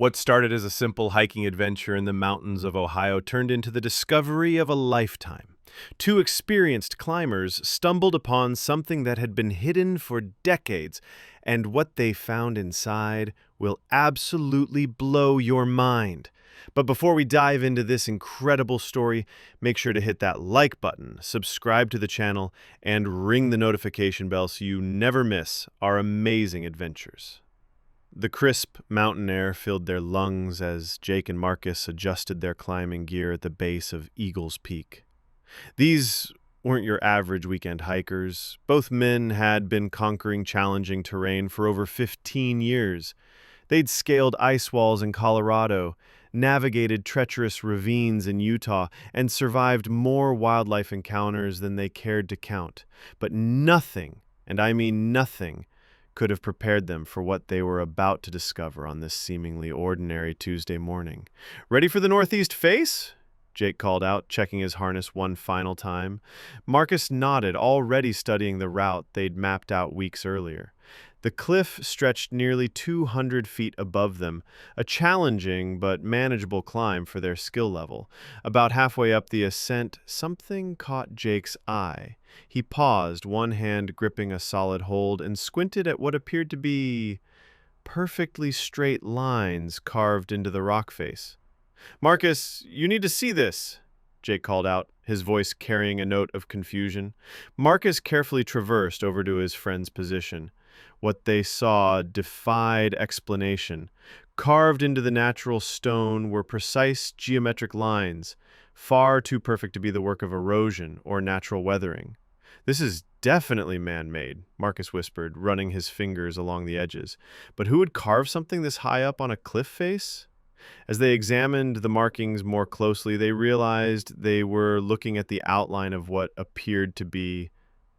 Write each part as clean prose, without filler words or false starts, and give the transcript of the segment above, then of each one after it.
What started as a simple hiking adventure in the mountains of Ohio turned into the discovery of a lifetime. Two experienced climbers stumbled upon something that had been hidden for decades, and what they found inside will absolutely blow your mind. But before we dive into this incredible story, make sure to hit that like button, subscribe to the channel, and ring the notification bell so you never miss our amazing adventures. The crisp mountain air filled their lungs as Jake and Marcus adjusted their climbing gear at the base of Eagle's Peak. These weren't your average weekend hikers. Both men had been conquering challenging terrain for over 15 years. They'd scaled ice walls in Colorado, navigated treacherous ravines in Utah, and survived more wildlife encounters than they cared to count. But nothing, and I mean nothing, could have prepared them for what they were about to discover on this seemingly ordinary Tuesday morning. "Ready for the northeast face?" Jake called out, checking his harness one final time. Marcus nodded, already studying the route they'd mapped out weeks earlier. The cliff stretched nearly 200 feet above them, a challenging but manageable climb for their skill level. About halfway up the ascent, something caught Jake's eye. He paused, one hand gripping a solid hold, and squinted at what appeared to be perfectly straight lines carved into the rock face. "Marcus, you need to see this," Jake called out, his voice carrying a note of confusion. Marcus carefully traversed over to his friend's position. What they saw defied explanation. Carved into the natural stone were precise geometric lines, far too perfect to be the work of erosion or natural weathering. "This is definitely man-made," Marcus whispered, running his fingers along the edges. "But who would carve something this high up on a cliff face?" As they examined the markings more closely, they realized they were looking at the outline of what appeared to be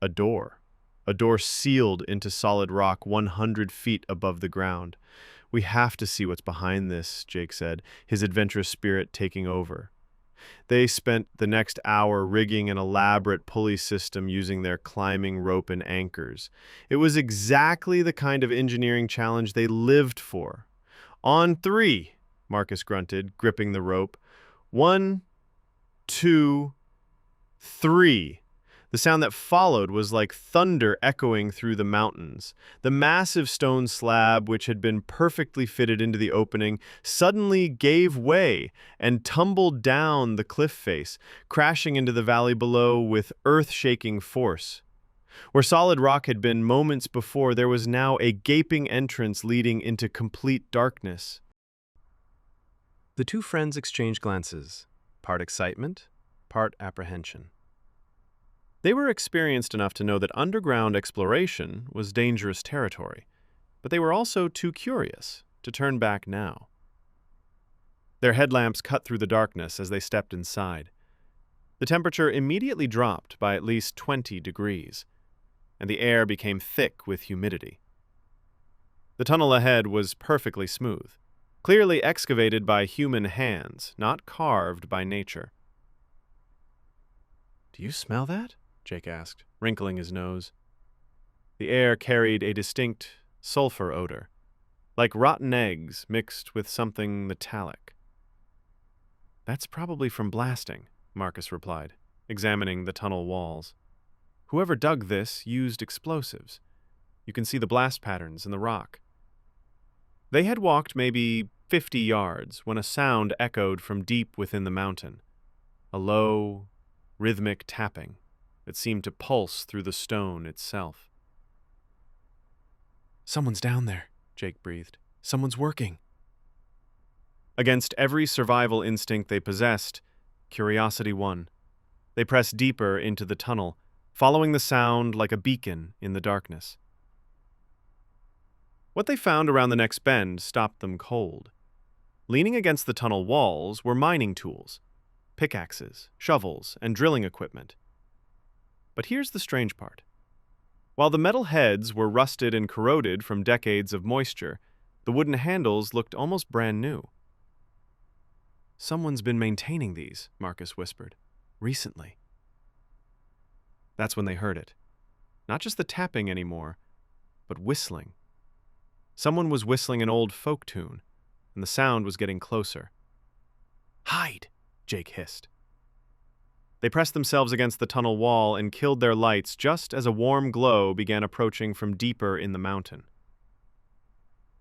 a door. A door sealed into solid rock 100 feet above the ground. "We have to see what's behind this," Jake said, his adventurous spirit taking over. They spent the next hour rigging an elaborate pulley system using their climbing rope and anchors. It was exactly the kind of engineering challenge they lived for. "On three," Marcus grunted, gripping the rope. "1, 2, 3. The sound that followed was like thunder echoing through the mountains. The massive stone slab, which had been perfectly fitted into the opening, suddenly gave way and tumbled down the cliff face, crashing into the valley below with earth-shaking force. Where solid rock had been moments before, there was now a gaping entrance leading into complete darkness. The two friends exchanged glances, part excitement, part apprehension. They were experienced enough to know that underground exploration was dangerous territory, but they were also too curious to turn back now. Their headlamps cut through the darkness as they stepped inside. The temperature immediately dropped by at least 20 degrees, and the air became thick with humidity. The tunnel ahead was perfectly smooth, clearly excavated by human hands, not carved by nature. "Do you smell that?" Jake asked, wrinkling his nose. The air carried a distinct sulfur odor, like rotten eggs mixed with something metallic. "That's probably from blasting," Marcus replied, examining the tunnel walls. "Whoever dug this used explosives. You can see the blast patterns in the rock." They had walked maybe 50 yards when a sound echoed from deep within the mountain, a low, rhythmic tapping that seemed to pulse through the stone itself. "Someone's down there," Jake breathed. "Someone's working." Against every survival instinct they possessed, curiosity won. They pressed deeper into the tunnel, following the sound like a beacon in the darkness. What they found around the next bend stopped them cold. Leaning against the tunnel walls were mining tools, pickaxes, shovels, and drilling equipment. But here's the strange part. While the metal heads were rusted and corroded from decades of moisture, the wooden handles looked almost brand new. "Someone's been maintaining these," Marcus whispered. "Recently." That's when they heard it. Not just the tapping anymore, but whistling. Someone was whistling an old folk tune, and the sound was getting closer. "Hide!" Jake hissed. They pressed themselves against the tunnel wall and killed their lights just as a warm glow began approaching from deeper in the mountain.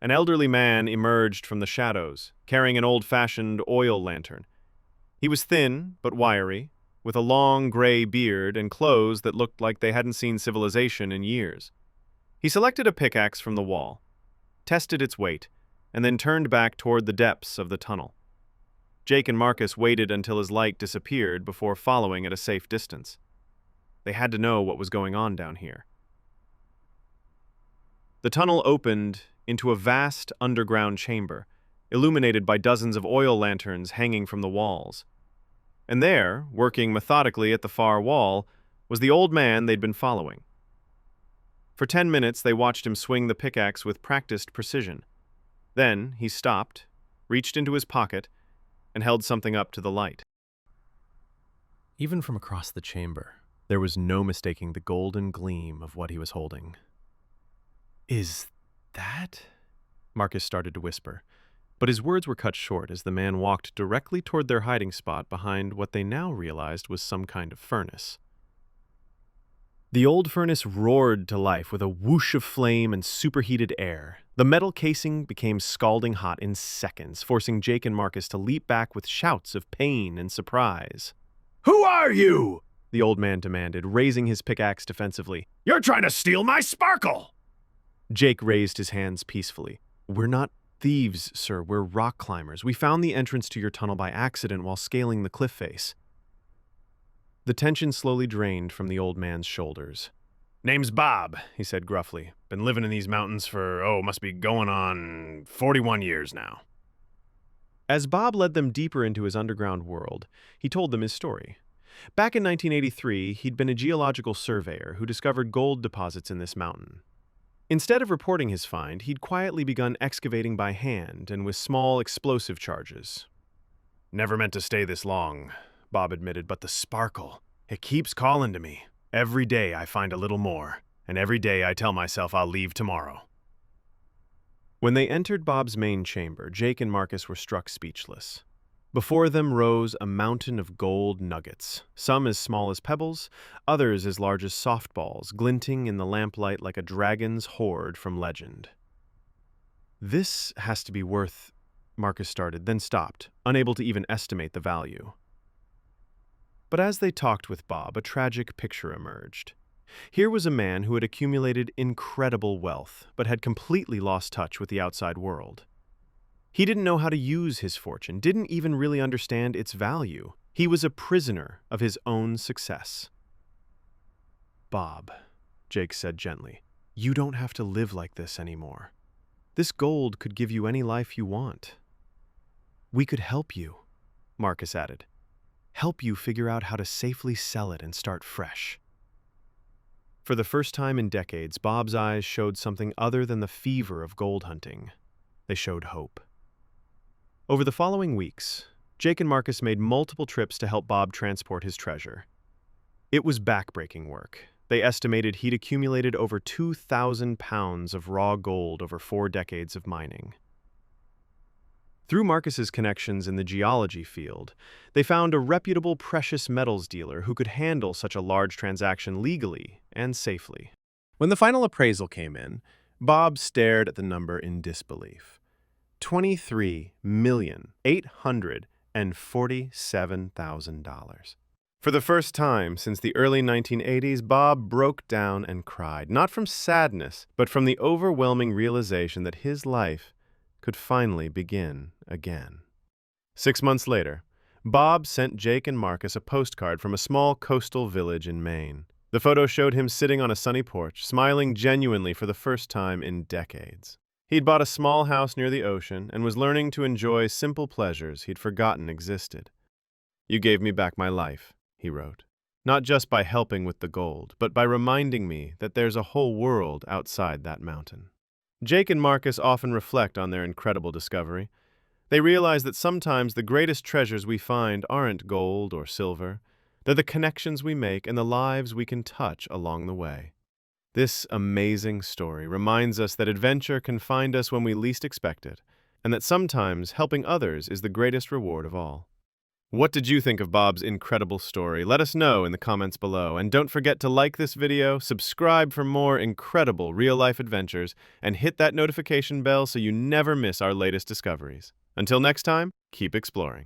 An elderly man emerged from the shadows, carrying an old-fashioned oil lantern. He was thin but wiry, with a long gray beard and clothes that looked like they hadn't seen civilization in years. He selected a pickaxe from the wall, tested its weight, and then turned back toward the depths of the tunnel. Jake and Marcus waited until his light disappeared before following at a safe distance. They had to know what was going on down here. The tunnel opened into a vast underground chamber, illuminated by dozens of oil lanterns hanging from the walls. And there, working methodically at the far wall, was the old man they'd been following. For 10 minutes, they watched him swing the pickaxe with practiced precision. Then he stopped, reached into his pocket, and held something up to the light. Even from across the chamber, there was no mistaking the golden gleam of what he was holding. "Is that?" Marcus started to whisper, but his words were cut short as the man walked directly toward their hiding spot behind what they now realized was some kind of furnace. The old furnace roared to life with a whoosh of flame and superheated air. The metal casing became scalding hot in seconds, forcing Jake and Marcus to leap back with shouts of pain and surprise. "Who are you?" the old man demanded, raising his pickaxe defensively. "You're trying to steal my sparkle!" Jake raised his hands peacefully. "We're not thieves, sir. We're rock climbers. We found the entrance to your tunnel by accident while scaling the cliff face." The tension slowly drained from the old man's shoulders. "Name's Bob," he said gruffly. "Been living in these mountains for, must be going on 41 years now." As Bob led them deeper into his underground world, he told them his story. Back in 1983, he'd been a geological surveyor who discovered gold deposits in this mountain. Instead of reporting his find, he'd quietly begun excavating by hand and with small explosive charges. "Never meant to stay this long," Bob admitted, "but the sparkle, it keeps calling to me. Every day I find a little more, and every day I tell myself I'll leave tomorrow." When they entered Bob's main chamber, Jake and Marcus were struck speechless. Before them rose a mountain of gold nuggets, some as small as pebbles, others as large as softballs, glinting in the lamplight like a dragon's hoard from legend. "This has to be worth," Marcus started, then stopped, unable to even estimate the value. But as they talked with Bob, a tragic picture emerged. Here was a man who had accumulated incredible wealth, but had completely lost touch with the outside world. He didn't know how to use his fortune, didn't even really understand its value. He was a prisoner of his own success. "Bob," Jake said gently, "you don't have to live like this anymore. This gold could give you any life you want." "We could help you," Marcus added. "Help you figure out how to safely sell it and start fresh." For the first time in decades, Bob's eyes showed something other than the fever of gold hunting. They showed hope. Over the following weeks, Jake and Marcus made multiple trips to help Bob transport his treasure. It was backbreaking work. They estimated he'd accumulated over 2,000 pounds of raw gold over 4 decades of mining. Through Marcus's connections in the geology field, they found a reputable precious metals dealer who could handle such a large transaction legally and safely. When the final appraisal came in, Bob stared at the number in disbelief. $23,847,000. For the first time since the early 1980s, Bob broke down and cried, not from sadness, but from the overwhelming realization that his life could finally begin again. 6 months later, Bob sent Jake and Marcus a postcard from a small coastal village in Maine. The photo showed him sitting on a sunny porch, smiling genuinely for the first time in decades. He'd bought a small house near the ocean and was learning to enjoy simple pleasures he'd forgotten existed. "You gave me back my life," he wrote, "not just by helping with the gold, but by reminding me that there's a whole world outside that mountain." Jake and Marcus often reflect on their incredible discovery. They realize that sometimes the greatest treasures we find aren't gold or silver. They're the connections we make and the lives we can touch along the way. This amazing story reminds us that adventure can find us when we least expect it, and that sometimes helping others is the greatest reward of all. What did you think of Bob's incredible story? Let us know in the comments below, and don't forget to like this video, subscribe for more incredible real-life adventures, and hit that notification bell so you never miss our latest discoveries. Until next time, keep exploring.